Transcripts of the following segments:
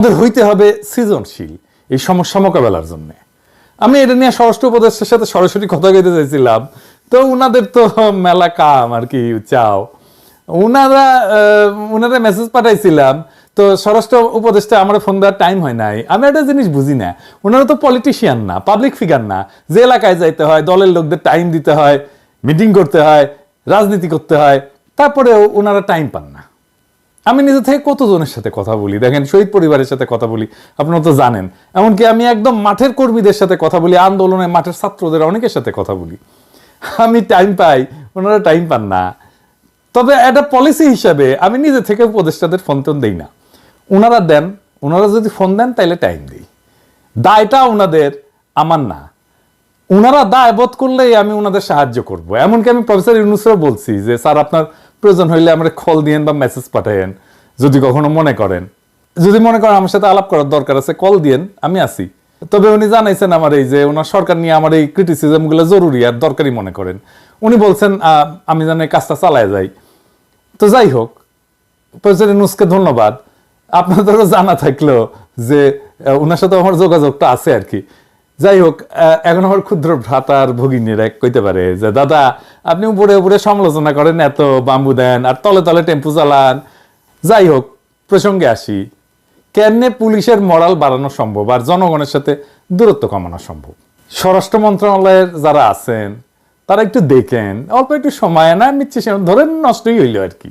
আমাদের হইতে হবে সৃজনশীল এই সমস্যা মোকাবেলার জন্য। আমি এটা নিয়ে স্বরাষ্ট্র উপদেষ্টার সাথে সরাসরি কথা কইতে চাইছিলাম, তো উনাদের তো মেলা কাম আর কি চাও, উনারা মেসেজ পাঠাইছিলাম, তো স্বরাষ্ট্র উপদেষ্টা আমার ফোন দেওয়ার টাইম হয় নাই। আমি একটা জিনিস বুঝি না, ওনারা তো পলিটিশিয়ান না, পাবলিক ফিগার না, যে এলাকায় যাইতে হয়, দলের লোকদের টাইম দিতে হয়, মিটিং করতে হয়, রাজনীতি করতে হয়, তারপরেও ওনারা টাইম পান না। আমি নিজে থেকে কতজনের সাথে কথা বলি, দেখেন শহীদ পরিবারের সাথে কথা বলি, আপনারা তো জানেন, এমনকি আমি একদম মাঠের কর্মীদের সাথে কথা বলি, আন্দোলনে মাঠের ছাত্রদের অনেকের সাথে কথা বলি। আমি টাইম পাই, ওনারা টাইম পান না। তবে একটা পলিসি হিসাবে আমি নিজে থেকে উপদেষ্টাদের ফোন টোন দেই না, ওনারা দেন, ওনারা যদি ফোন দেন তাইলে টাইম দিই। দায়টা ওনাদের, আমার না। ওনারা দায় বোধ করলেই আমি ওনাদের সাহায্য করব। এমনকি আমি প্রফেসর ইউনূসেরও বলছি যে স্যার আপনার প্রয়োজন হইলে আমরা কল দিয়েন বা মেসেজ পাঠাইন, যদি কখনো মনে করেন, যদি মনে করেন আমার সাথে আলাপ করার দরকার আছে কল দিয়েন, আমি আছি। তবে উনি জানাইছেন আমার এই যে ওনার সরকার নিয়ে আমার এই ক্রিটিসিজম গুলো জরুরি আর দরকারি মনে করেন, উনি বলছেন আমি যেন এই কাজটা চালায় যাই। তো যাই হোক, প্রফেসর ইউনূসকে ধন্যবাদ। আপনাদেরও জানা থাকলো যে ওনার সাথে আমার যোগাযোগটা আছে আর কি। যাই হোক, এখন আমার ক্ষুদ্র ভ্রাতার ভগিনীরা কইতে পারে যে দাদা আপনি উপরে উপরে সমালোচনা করেন, এত বাম্বু দেন আর তলে তলে টেম্পু চালান। যাই হোক, প্রসঙ্গে আসি, কেমনে পুলিশের মরাল বাড়ানো সম্ভব আর জনগণের সাথে দূরত্ব কমানো সম্ভব। স্বরাষ্ট্র মন্ত্রণালয়ের যারা আছেন তারা একটু দেখেন, অল্প একটু সময় না নিচ্ছে, ধরেন নষ্টই হইল আর কি,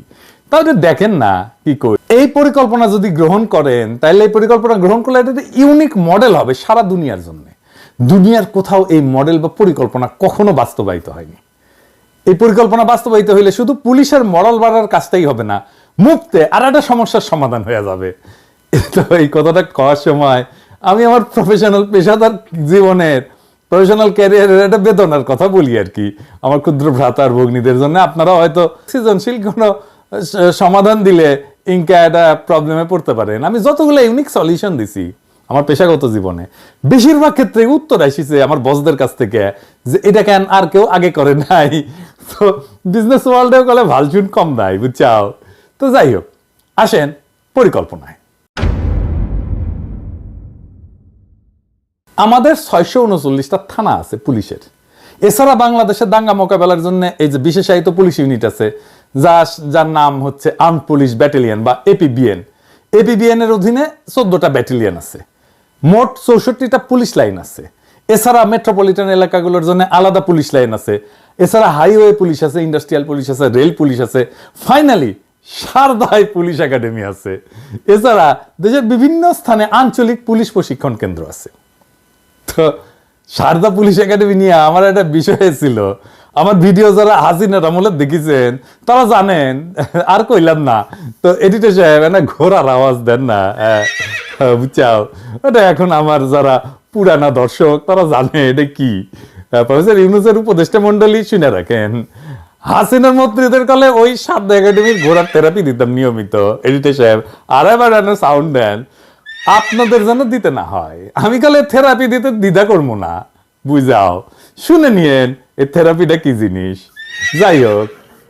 তাহলে দেখেন না কি করি। এই পরিকল্পনা যদি গ্রহণ করেন, তাহলে এই পরিকল্পনা গ্রহণ করলে এটা ইউনিক মডেল হবে সারা দুনিয়ার জন্য। দুনিয়ার কোথাও এই মডেল বা পরিকল্পনা কখনো বাস্তবায়িত হয়নি। এই পরিকল্পনা বাস্তবায়িত হইলে শুধু পুলিশের মরাল বাড়ার কাজটাই হবে না, মুক্তে আর একটা সমস্যার সমাধান হয়ে যাবে। তো এই কথাটা কওয়ার সময় আমি আমার পেশাদার জীবনের, প্রফেশনাল ক্যারিয়ারের একটা বেদনার কথা বলি আর কি, আমার ক্ষুদ্র ভ্রাতার ভগ্নীদের জন্য। আপনারা হয়তো সৃজনশীল কোনো সমাধান দিলে ইনকা একটা প্রবলেমে পড়তে পারেন। আমি যতগুলো ইউনিক সলিউশন দিছি আমার পেশাগত জীবনে, বেশিরভাগ ক্ষেত্রে উত্তর আসিছে আমার বসদের কাছ থেকে যে এটা কেন আর কেউ আগে করে নাই। তো বিজনেস ওয়ার্ল্ডেও গেলে ভালচুন কম নাই, বুঝছাও। তো যাই হোক, আসেন পরিকল্পনায়। আমাদের 639টা থানা আছে পুলিশের। এছাড়া বাংলাদেশের দাঙ্গা মোকাবেলার জন্য এই যে বিশেষায়িত পুলিশ ইউনিট আছে, যার নাম হচ্ছে আর্মড পুলিশ ব্যাটালিয়ন বা এপিবিএন। এপিবিএন এর অধীনে 14টা ব্যাটালিয়ন আছে, মোট 64টা পুলিশ লাইন আছে। এছাড়া মেট্রোপলিটন এলাকাগুলোর জন্য আলাদা পুলিশ লাইন আছে। এছাড়া হাইওয়ে পুলিশ আছে, ইন্ডাস্ট্রিয়াল পুলিশ আছে, রেল পুলিশ আছে, ফাইনালি সারদায় পুলিশ একাডেমি আছে। এছাড়া দেশের বিভিন্ন স্থানে আঞ্চলিক পুলিশ প্রশিক্ষণ কেন্দ্র আছে। তো সারদা পুলিশ একাডেমি নিয়ে আমার একটা বিষয় ছিল, আমার ভিডিও যারা হাসিনার আমলে দেখেছেন তারা জানেন, আর কইলাম না। তো এডিটর সাহেব না ঘোড়ার আওয়াজ দেন না, বুঝছাও। এটা এখন আমার যারা পুরানা দর্শক তারা জানে এটা কি। প্রফেসর ইউনূসের উপদেষ্টা মন্ডলী শুনে রাখেন, হাসিনার মন্ত্রীদের কালে ওই সারদা একাডেমির ঘোড়ার থেরাপি দিতাম নিয়মিত। এডিটর সাহেব আর এবার সাউন্ড দেন, আপনাদের যেন দিতে না হয়। আমি কালে থেরাপি দিতে দ্বিধা করবো না, বুঝাও। শুনে নিয়েন এই থেরাপিটা কি জিনিস। যাই হোক,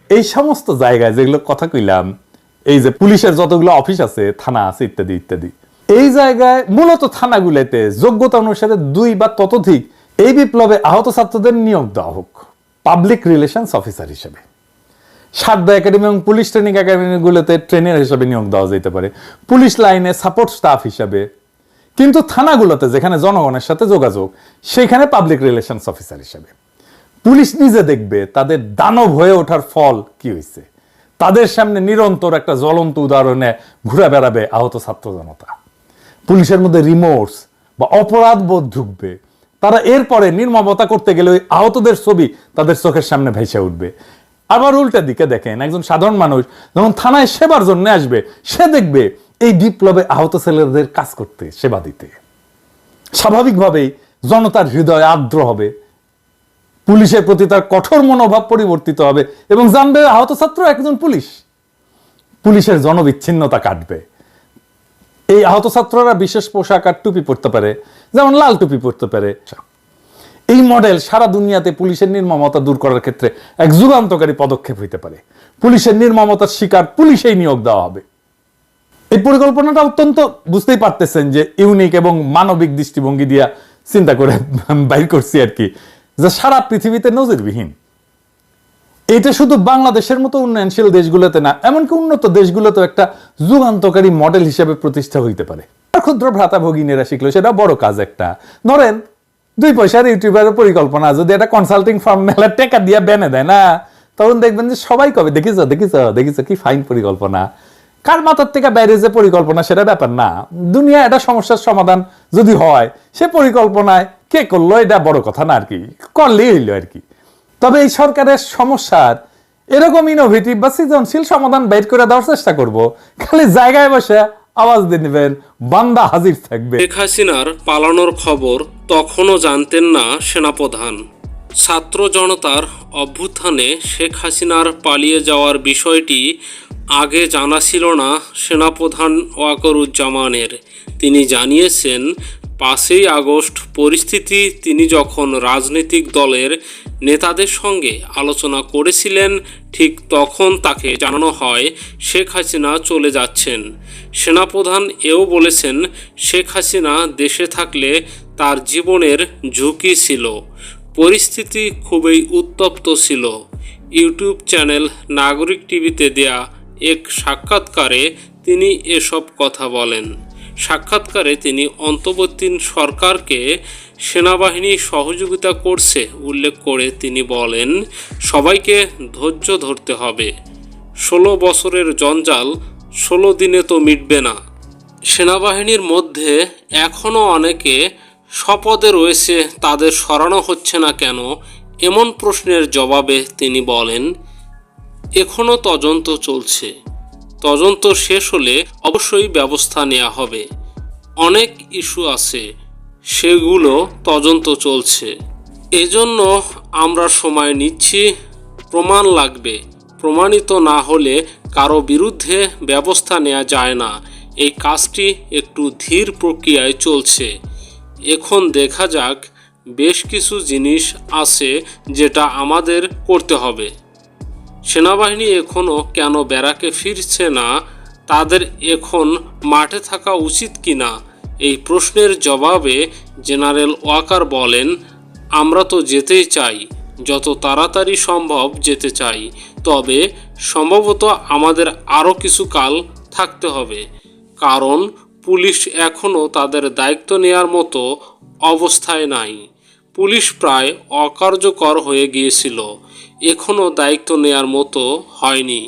এই সমস্ত জায়গায় যেগুলো কথা কইলাম, এই যে পুলিশের যতগুলো অফিস আছে, থানা আছে, ইত্যাদি ইত্যাদি, এই জায়গায় মূলত থানাগুলোতে যোগ্যতা অনুসারে 2 বা ততোধিক এই বিপ্লবে আহত ছাত্রদের নিয়োগ দেওয়া হোক পাবলিক রিলেশনস অফিসার হিসেবে। সারদা একাডেমি এবং পুলিশ ট্রেনিং একাডেমিগুলোতে ট্রেনার হিসেবে নিয়োগ দেওয়া যেতে পারে, পুলিশ লাইনে সাপোর্ট স্টাফ হিসেবে। কিন্তু থানাগুলোতে যেখানে জনগণের সাথে যোগাযোগ, সেখানে পাবলিক রিলেশনস অফিসার হিসেবে। পুলিশ নিজে দেখবে তাদের দানব হয়ে ওঠার ফল কি হয়েছে, তাদের সামনে নিরন্তর একটা জ্বলন্ত উদাহরণে ঘুরে বেড়াবে আহত ছাত্র জনতা। পুলিশের মধ্যে রিমোর্স বা অপরাধ বোধ ঢুকবে, তারা এরপরে নির্মমতা করতে গেলে ওই আহতদের ছবি তাদের চোখের সামনে ভেসে উঠবে। আবার উল্টা দিকে দেখেন, একজন সাধারণ মানুষ যখন থানায় সেবার জন্য আসবে, সে দেখবে এই বিপ্লবে আহত ছেলেদের কাজ করতে, সেবা দিতে। স্বাভাবিকভাবেই জনতার হৃদয় আর্দ্র হবে, পুলিশের প্রতি তার কঠোর মনোভাব পরিবর্তিত হবে এবং জানবে আহত ছাত্র একজন পুলিশ। পুলিশের জনবিচ্ছিন্নতা কাটবে। এই আহত ছাত্ররা বিশেষ পোশাক আর টুপি পরতে পারে, যেমন লাল টুপি পরতে পারে। এই মডেল সারা দুনিয়াতে পুলিশের নির্মমতা দূর করার ক্ষেত্রে এক যুগান্তকারী পদক্ষেপ হইতে পারে। পুলিশের নির্মমতার শিকার পুলিশেই নিয়োগ দেওয়া হবে। এই পরিকল্পনাটা অত্যন্ত বুঝতেই পারতেছেন যে ইউনিক এবং মানবিক দৃষ্টিভঙ্গি দিয়া চিন্তা করে বাইর করছি আর কি, যা সারা পৃথিবীতে নজিরবিহীন। এটা শুধু বাংলাদেশের মতো উন্নয়নশীল দেশগুলোতে না, এমনকি উন্নত দেশগুলোতেও একটা যুগান্তকারী মডেল হিসেবে প্রতিষ্ঠা হইতে পারে। ক্ষুদ্র ভ্রাতা ভগিনীরা শিখলো, সেটা বড় কাজ একটা। ধরেন 2 পয়সার ইউটিউবের পরিকল্পনা যদি একটা কনসাল্টিং ফার্ম মেলা টাকা দিয়ে বেনে দেয় না, তখন দেখবেন যে সবাই কবে দেখিস কি ফাইন পরিকল্পনা। কার মাথার থেকে বাইরে যে পরিকল্পনা সেটা ব্যাপার না, দুনিয়া একটা সমস্যার সমাধান যদি হয় সে পরিকল্পনায় কে করলো এটা বড় কথা না আর কি, করলেই হইলো আর কি। তবে এই সরকারের সমস্যার এরকম ইনোভেটিভ বা সৃজনশীল সমাধান বের করে দেওয়ার চেষ্টা করব, খালি জায়গায় বসে আওয়াজ দিয়ে নেবেন, বান্দা হাজির থাকবে। শেখ হাসিনার পালানোর খবর তখনও জানতেন না সেনাপ্রধান। ছাত্র জনতার অভ্যুত্থানে শেখ হাসিনার পালিয়ে যাওয়ার বিষয়টি আগে জানা ছিল না সেনাপ্রধান ওয়াকারুজ্জামানের। তিনি জানিয়েছেন 5ই আগস্ট পরিস্থিতি তিনি যখন রাজনৈতিক দলের নেতাদের সঙ্গে আলোচনা করেছিলেন, ঠিক তখন তাকে জানানো হয় শেখ হাসিনা চলে যাচ্ছেন। সেনাপ্রধান এও বলেছেন শেখ হাসিনা দেশে থাকলে তার জীবনের ঝুঁকি ছিল। পরিস্থিতি খুবই উত্তপ্ত ছিল। ইউটিউব চ্যানেল নাগরিক টিভিতে দেয়া এক সাক্ষাৎকারে তিনি এসব কথা বলেন। সাক্ষাৎকারে তিনি অন্তর্বর্তীন সরকারকে সেনাবাহিনী সহযোগিতা করছে উল্লেখ করে তিনি বলেন, সবাইকে ধৈর্য ধরতে হবে। 16 বছরের জঞ্জাল 16 দিনে তো মিটবে না। সেনাবাহিনীর মধ্যে এখনও অনেকে শপথে রয়েছে, তাদের সরানো হচ্ছে না কেন? এমন প্রশ্নের জবাবে তিনি বলেন, এখনও তদন্ত চলছে। তদন্ত শেষ হলে অবশ্যই ব্যবস্থা নেওয়া হবে। অনেক ইস্যু আছে, সেগুলো তদন্ত চলছে। এজন্য আমরা সময় নিচ্ছি। প্রমাণ লাগবে, প্রমাণিত না হলে কারো বিরুদ্ধে ব্যবস্থা নেওয়া যায় না। এই কাজটি একটু ধীর প্রক্রিয়ায় চলছে। এখন দেখা যাক, বেশ কিছু জিনিস আছে যেটা আমাদের করতে হবে। সেনাবাহিনী এখনও কেন ব্যারাকে ফিরছে না? তাদের এখন মাঠে থাকা উচিত কিনা? এই প্রশ্নের জবাবে জেনারেল ওয়াকার বলেন, আমরা তো যেতেই চাই, যত তাড়াতাড়ি সম্ভব যেতে চাই। তবে সম্ভবত আমাদের আরও কিছু কাল থাকতে হবে, কারণ পুলিশ এখনও তাদের দায়িত্ব নেয়ার মতো অবস্থায় নাই। পুলিশ প্রায় অকার্যকর হয়ে গিয়েছিল, এখনও দায়িত্ব নেয়ার মতো হয়নি।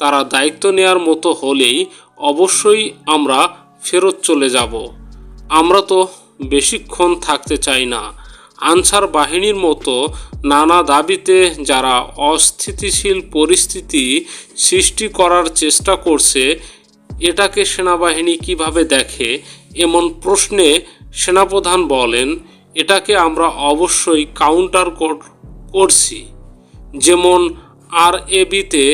তারা দায়িত্ব নেয়ার মতো হলেই অবশ্যই আমরা ফেরত চলে যাব। আমরা তো বেশিক্ষণ থাকতে চাই না। আনসার বাহিনীর মতো নানা দাবিতে যারা অস্থিতিশীল পরিস্থিতি সৃষ্টি করার চেষ্টা করছে, এটাকে সেনাবাহিনী কিভাবে দেখে? এমন প্রশ্নে সেনাপ্রধান বলেন, এটাকে আমরা অবশ্যই কাউন্টার করছি। যেমন RABতে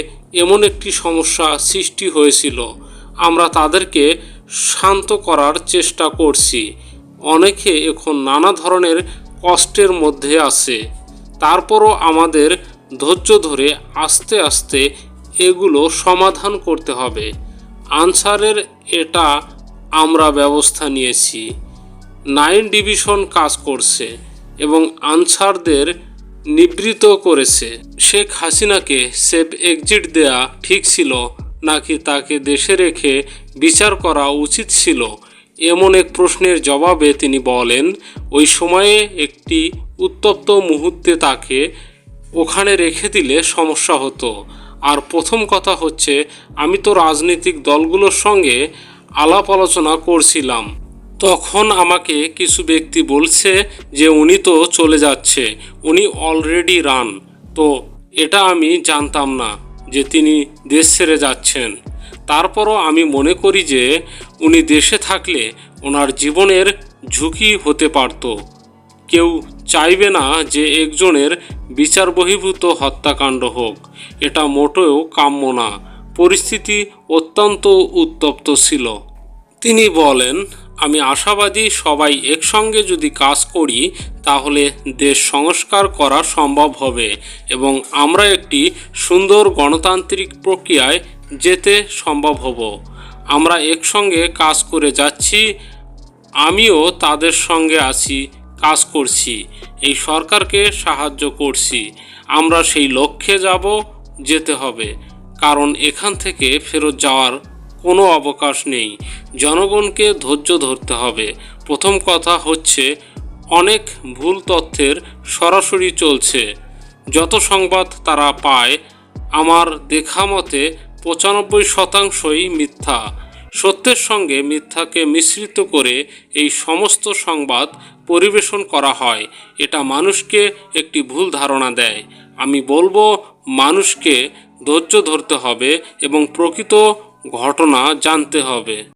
এমন একটি সমস্যা সৃষ্টি হয়েছিল, আমরা তাদেরকে শান্ত করার চেষ্টা করছি। অনেকে এখন নানা ধরনের কষ্টের মধ্যে আছে, তারপরও আমাদের ধৈর্য ধরে আস্তে আস্তে এগুলো সমাধান করতে হবে। আনসারের এটা আমরা ব্যবস্থা নিয়েছি। 9 ডিভিশন কাজ করছে এবং আনসারদের নিবৃত করেছে। শেখ হাসিনাকে সেফ এক্সিট দেয়া ঠিক ছিল নাকি তাকে দেশে রেখে বিচার করা উচিত ছিল? এমন এক প্রশ্নের জবাবে তিনি বলেন, ওই সময়ে একটি উত্তপ্ত মুহূর্তে তাকে ওখানে রেখে দিলে সমস্যা হতো। আর প্রথম কথা হচ্ছে, আমি তো রাজনৈতিক দলগুলোর সঙ্গে আলাপ আলোচনা করছিলাম। তখন আমাকে কিছু ব্যক্তি বলছে যে উনি তো চলে যাচ্ছে, উনি অলরেডি রান। তো এটা আমি জানতাম না যে তিনি দেশ ছেড়ে যাচ্ছেন। তারপরও আমি মনে করি যে উনি দেশে থাকলে ওনার জীবনের ঝুঁকি হতে পারত। কেউ চাইবে না যে একজনের বিচার বহির্ভূত হত্যাকাণ্ড হোক, এটা মোটেও কাম্য না। পরিস্থিতি অত্যন্ত উত্তপ্ত ছিল। তিনি বলেন, আমি আশাবাদী সবাই একসঙ্গে যদি কাজ করি তাহলে দেশ সংস্কার করা সম্ভব হবে এবং আমরা একটি সুন্দর গণতান্ত্রিক প্রক্রিয়ায় যেতে সম্ভব হব। আমরা একসঙ্গে কাজ করে যাচ্ছি, আমিও তাদের সঙ্গে আছি, কাজ করছি, এই সরকারকে সাহায্য করছি। আমরা সেই লক্ষ্যে যেতে হবে, কারণ এখান থেকে ফেরত যাওয়ার কোনো অবকাশ নেই। জনগণকে ধৈর্য ধরতে হবে। প্রথম কথা হচ্ছে, অনেক ভুল তথ্যের সরাসরি চলছে। যত সংবাদ তারা পায়, আমার দেখা মতে 95%ই মিথ্যা। সত্যের সঙ্গে মিথ্যাকে মিশ্রিত করে এই সমস্ত সংবাদ পরিবেশন করা হয়। এটা মানুষকে একটি ভুল ধারণা দেয়। আমি বলবো, মানুষকে ধৈর্য ধরতে হবে এবং প্রকৃত ঘটনা জানতে হবে।